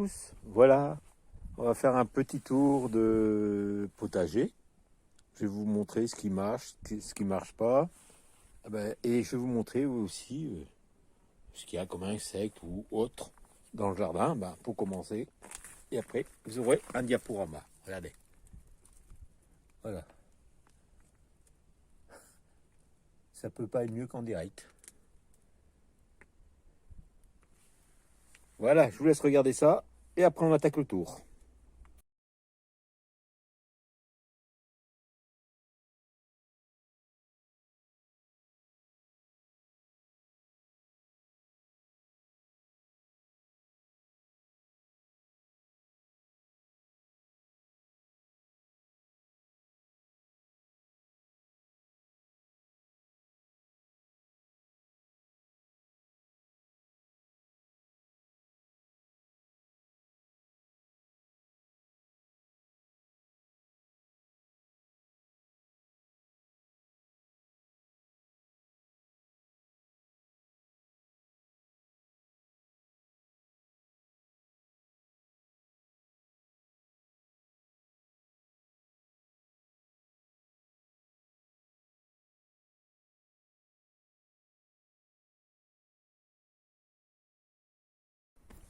tous, voilà, on va faire un petit tour de potager. Je vais vous montrer ce qui marche, ce qui marche pas. Et je vais vous montrer aussi ce qu'il y a comme insectes ou autre dans le jardin, pour commencer. Et après, vous aurez un diaporama. Regardez. Voilà. Ça peut pas être mieux qu'en direct. Voilà, je vous laisse regarder ça. Et après, on attaque le tour.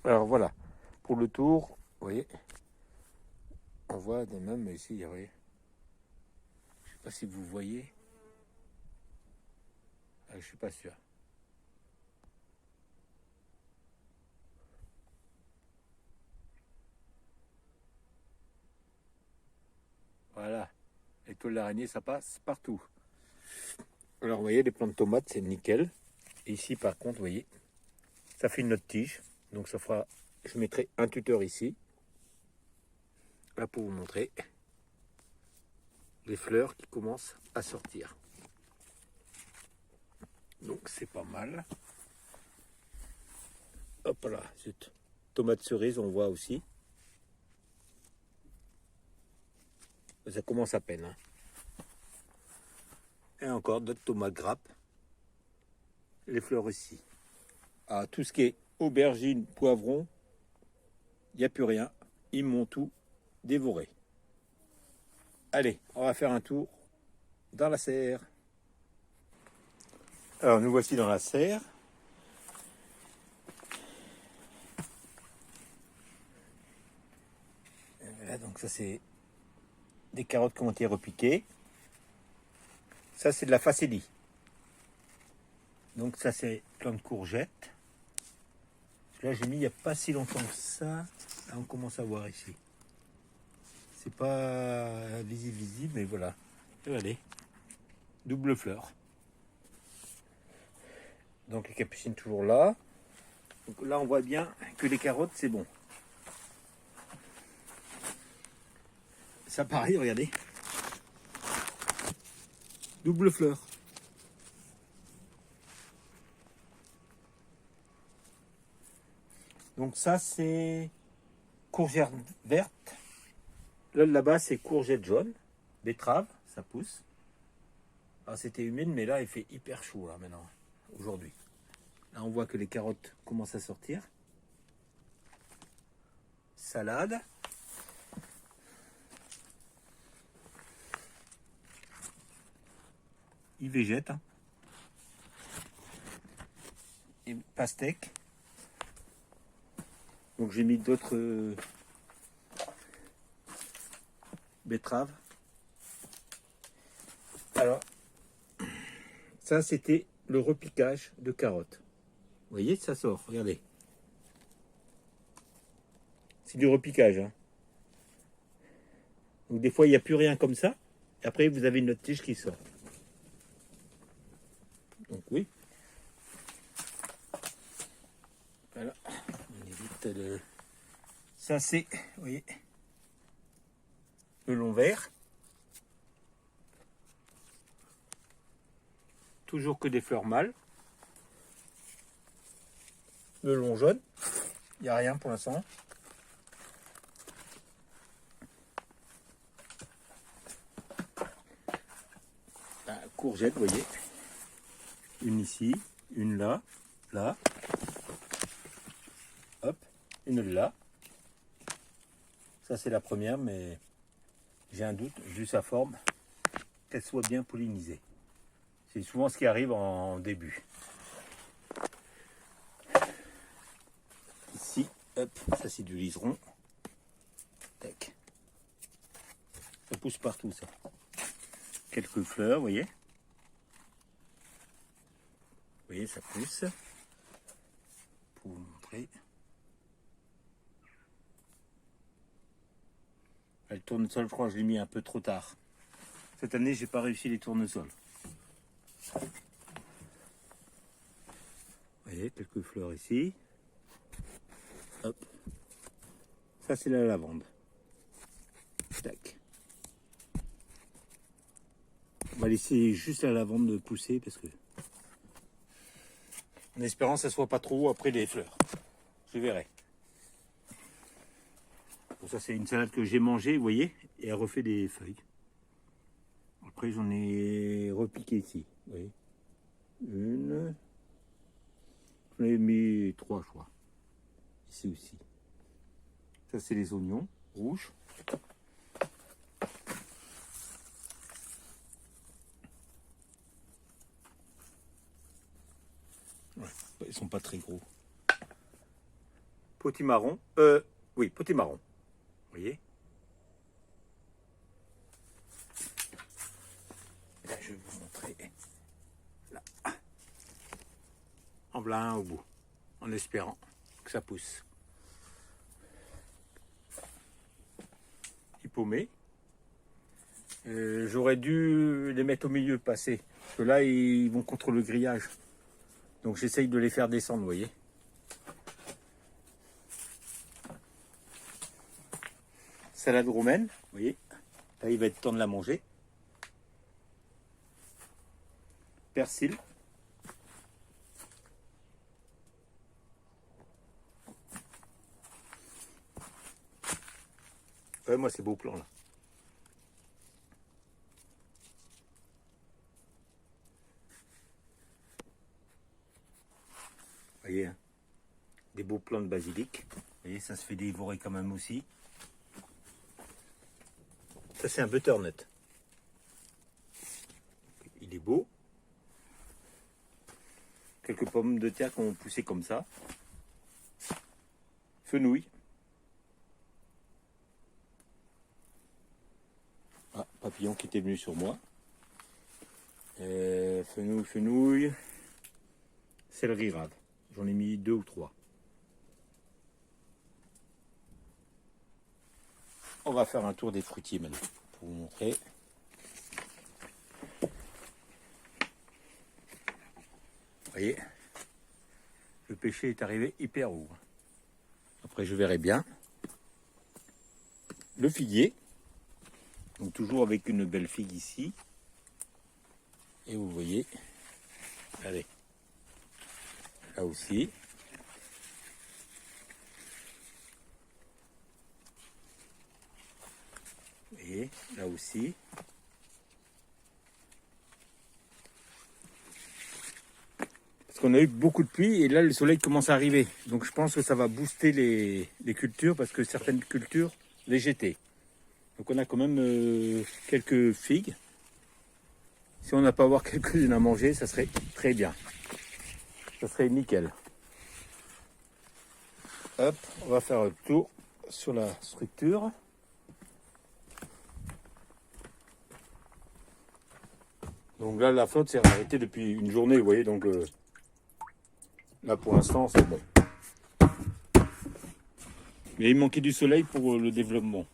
Alors voilà, pour le tour, vous voyez, on voit des mêmes ici, vous voyez. Je sais pas si vous voyez. Je suis pas sûr. Voilà, les toiles d'araignée, ça passe partout. Alors vous voyez, les plants de tomates, c'est nickel. Et ici, par contre, vous voyez, ça fait une autre tige. Donc ça fera, je mettrai un tuteur ici. Là pour vous montrer les fleurs qui commencent à sortir. Donc c'est pas mal. Hop là, zut. Tomate cerise, on voit aussi. Ça commence à peine. Hein. Et encore d'autres tomates grappes. Les fleurs ici. Ah, tout ce qui est aubergine, poivron, il n'y a plus rien. Ils m'ont tout dévoré. Allez, on va faire un tour dans la serre. Alors nous voici dans la serre. Voilà, donc ça c'est des carottes qui ont été repiquées. Ça c'est de la facélie. Donc ça c'est plein de courgettes. Là j'ai mis il n'y a pas si longtemps que ça. Là on commence à voir ici. C'est pas visible, mais voilà. Regardez. Double fleur. Donc les capucines toujours là. Donc là on voit bien que les carottes c'est bon. Ça pareil, regardez. Double fleur. Donc ça c'est courgette verte. Là-bas c'est courgette jaune. Betterave, ça pousse. Alors c'était humide, mais là il fait hyper chaud là maintenant, aujourd'hui. Là on voit que les carottes commencent à sortir. Salade. Il végète. Hein. Et pastèque. Donc j'ai mis d'autres betteraves. Alors, ça c'était le repiquage de carottes. Vous voyez, ça sort, regardez. C'est du repiquage. Hein. Donc des fois il n'y a plus rien comme ça. Et après vous avez une autre tige qui sort. Donc oui. Voilà. On évite de... Ça c'est, vous voyez, le long vert. Toujours que des fleurs mâles. Le long jaune. Il n'y a rien pour l'instant. Courgette, vous voyez. Une ici, une là, là. Hop, une là. Ça c'est la première, mais j'ai un doute, vu sa forme, qu'elle soit bien pollinisée. C'est souvent ce qui arrive en début. Ici, hop, ça c'est du liseron. Tac. Ça pousse partout ça. Quelques fleurs, vous voyez. Vous voyez, ça pousse. Pour vous montrer. Le tournesol, je crois que je l'ai mis un peu trop tard. Cette année, j'ai pas réussi les tournesols. Vous voyez, quelques fleurs ici. Hop. Ça, c'est la lavande. Tac. On va laisser juste la lavande pousser parce que... En espérant que ça soit pas trop haut après les fleurs. Je verrai. Bon, ça, c'est une salade que j'ai mangée, vous voyez, et elle refait des feuilles. Après, j'en ai repiqué ici. Vous voyez. Une. J'en ai mis 3, je crois. Ici aussi. Ça, c'est les oignons rouges. Ouais, ils sont pas très gros. Potimarron. Oui, potimarron. Vous voyez. Là, je vais vous montrer. Là. En blanc au bout. En espérant que ça pousse. Paumés. J'aurais dû les mettre au milieu, passer. Parce que là, ils vont contre le grillage. Donc j'essaye de les faire descendre, vous voyez. Salade roumaine, vous voyez. Là, il va être temps de la manger. Persil. Ouais, moi, c'est beau plan, là. Vous voyez, hein, des beaux plants de basilic. Vous voyez, ça se fait dévorer quand même aussi. Ça, c'est un butternut. Il est beau. Quelques pommes de terre qui ont poussé comme ça. Fenouil. Ah, papillon qui était venu sur moi. Fenouil. Céleri rave. J'en ai mis 2 ou 3. On va faire un tour des fruitiers maintenant, pour vous montrer. Vous voyez, le pêcher est arrivé hyper haut. Après, je verrai bien. Le figuier. Donc toujours avec une belle figue ici. Et vous voyez, allez, là aussi. Vous voyez, là aussi. Parce qu'on a eu beaucoup de pluie et là le soleil commence à arriver. Donc je pense que ça va booster les cultures parce que certaines cultures végétées. Donc on a quand même quelques figues. Si on n'a pas à avoir quelques-unes à manger, ça serait très bien. Ça serait nickel. Hop, on va faire le tour sur la structure. Donc là, la flotte s'est arrêtée depuis une journée, vous voyez. Donc là, pour l'instant, c'est bon. Mais il manquait du soleil pour le développement.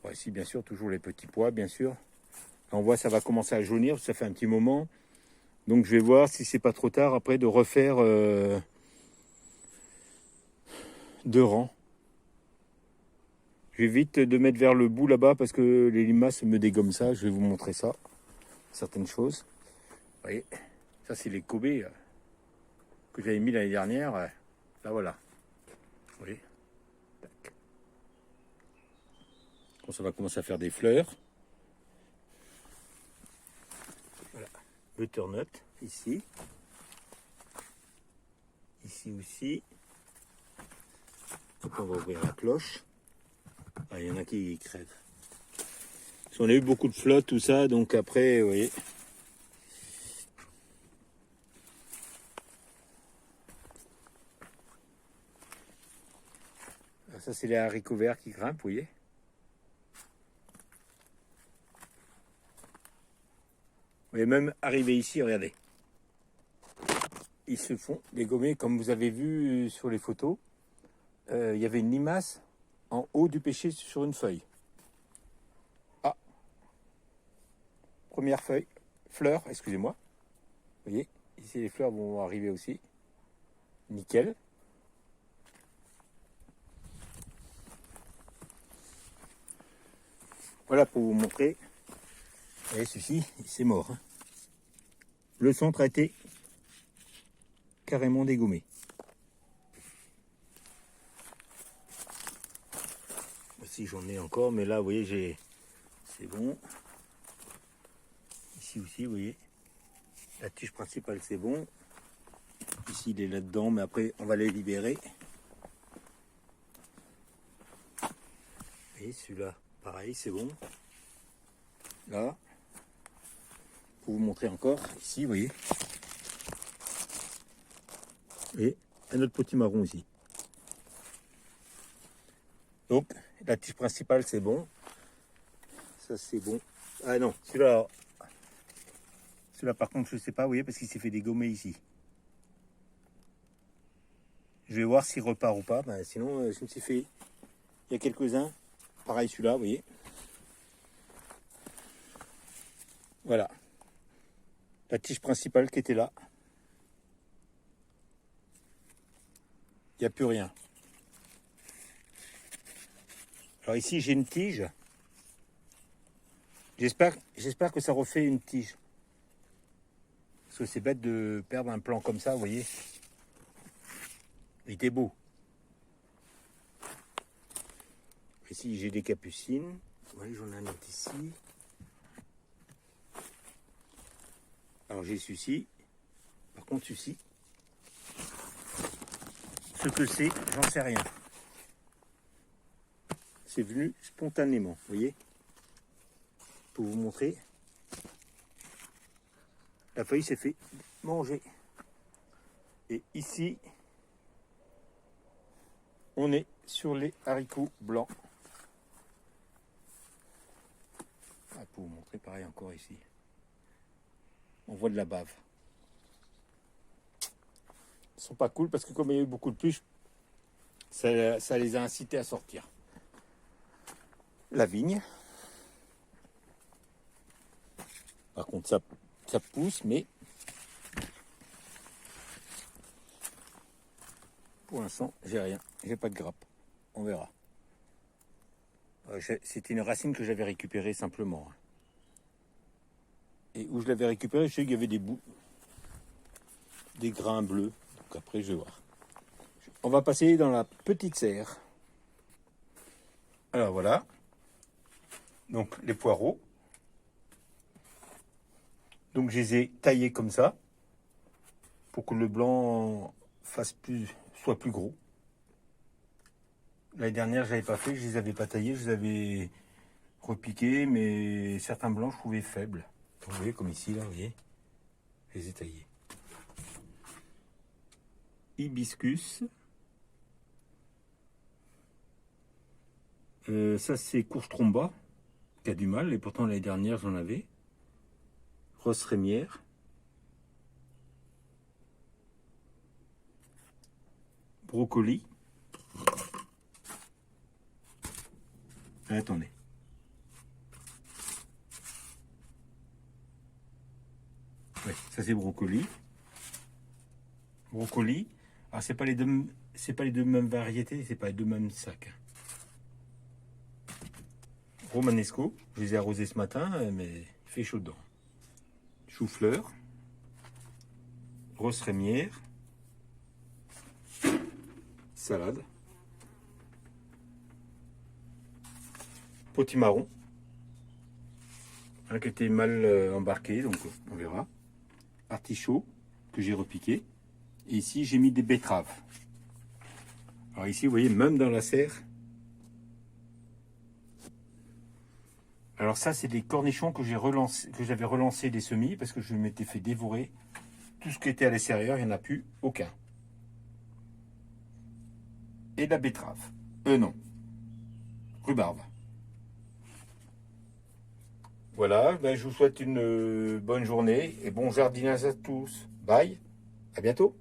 Bon, ici, bien sûr, toujours les petits pois, bien sûr. Là, on voit ça va commencer à jaunir, ça fait un petit moment. Donc je vais voir si c'est pas trop tard après de refaire 2 rangs. J'évite de mettre vers le bout là-bas parce que les limaces me dégomment ça. Je vais vous montrer ça, certaines choses. Vous voyez, ça c'est les Kobe que j'avais mis l'année dernière. Là voilà. Vous voyez. Tac. Bon, ça va commencer à faire des fleurs. Voilà. Butternut ici. Ici aussi. Hop. Donc on va ouvrir la cloche. Ah, il y en a qui crèvent. Parce qu'on a eu beaucoup de flotte, tout ça, donc après, vous voyez. Ah, ça, c'est les haricots verts qui grimpent, vous voyez. Vous voyez même arriver ici, regardez. Ils se font dégommer, comme vous avez vu sur les photos. Il y avait une limace en haut du pêcher sur une feuille. Ah, première feuille, fleur, excusez-moi. Vous voyez, ici les fleurs vont arriver aussi. Nickel. Voilà pour vous montrer. Et celui-ci, c'est mort. Hein. Le centre a été carrément dégommé. Ici j'en ai encore, mais là vous voyez c'est bon. Ici aussi vous voyez, la tige principale c'est bon. Ici il est là-dedans, mais après on va les libérer. Et celui-là, pareil, c'est bon. Là, pour vous montrer encore, ici vous voyez. Et un autre petit marron ici. Donc la tige principale c'est bon. Ça c'est bon. Ah non, celui-là par contre je sais pas, vous voyez, parce qu'il s'est fait dégommer ici. Je vais voir s'il repart ou pas. Ben, sinon je me suis fait. Il y a quelques-uns. Pareil celui-là, vous voyez. Voilà. La tige principale qui était là. Il n'y a plus rien. Alors ici j'ai une tige. J'espère que ça refait une tige. Parce que c'est bête de perdre un plan comme ça, vous voyez. Il était beau. Ici j'ai des capucines. Vous voyez, j'en ai un autre ici. Alors j'ai celui-ci. Par contre celui-ci, ce que c'est, j'en sais rien. C'est venu spontanément, vous voyez. Pour vous montrer. La feuille s'est fait manger. Et ici, on est sur les haricots blancs. Ah, pour vous montrer pareil encore ici. On voit de la bave. Ils sont pas cool parce que comme il y a eu beaucoup de pluie, ça les a incités à sortir. La vigne. Par contre, ça pousse, mais pour l'instant, j'ai rien. J'ai pas de grappe. On verra. C'était une racine que j'avais récupérée simplement. Et où je l'avais récupérée, je sais qu'il y avait des bouts, des grains bleus. Donc après, je vais voir. On va passer dans la petite serre. Alors voilà. Donc les poireaux. Donc je les ai taillés comme ça pour que le blanc soit plus gros. L'année dernière, je n'avais pas fait, je les avais pas taillés, je les avais repiqués, mais certains blancs je trouvais faibles. Vous voyez comme ici là, vous voyez, je les ai taillés. Hibiscus. Ça c'est courge tromba qui a du mal, et pourtant l'année dernière j'en avais. Rose rémière. Brocoli. Ah, attendez. Ouais, ça c'est brocoli. Brocoli. Alors c'est pas les deux mêmes variétés, c'est pas les deux mêmes sacs. Romanesco, je les ai arrosés ce matin, mais il fait chaud dedans. Chou-fleur, rose rémière, salade, potimarron, qui était mal embarqué, donc on verra. Artichaut que j'ai repiqué. Et ici j'ai mis des betteraves. Alors ici, vous voyez, même dans la serre. Alors ça, c'est des cornichons que j'avais relancé des semis parce que je m'étais fait dévorer. Tout ce qui était à l'extérieur, il n'y en a plus aucun. Et la betterave. Non. Rhubarbe. Voilà, ben, je vous souhaite une bonne journée et bon jardinage à tous. Bye, à bientôt.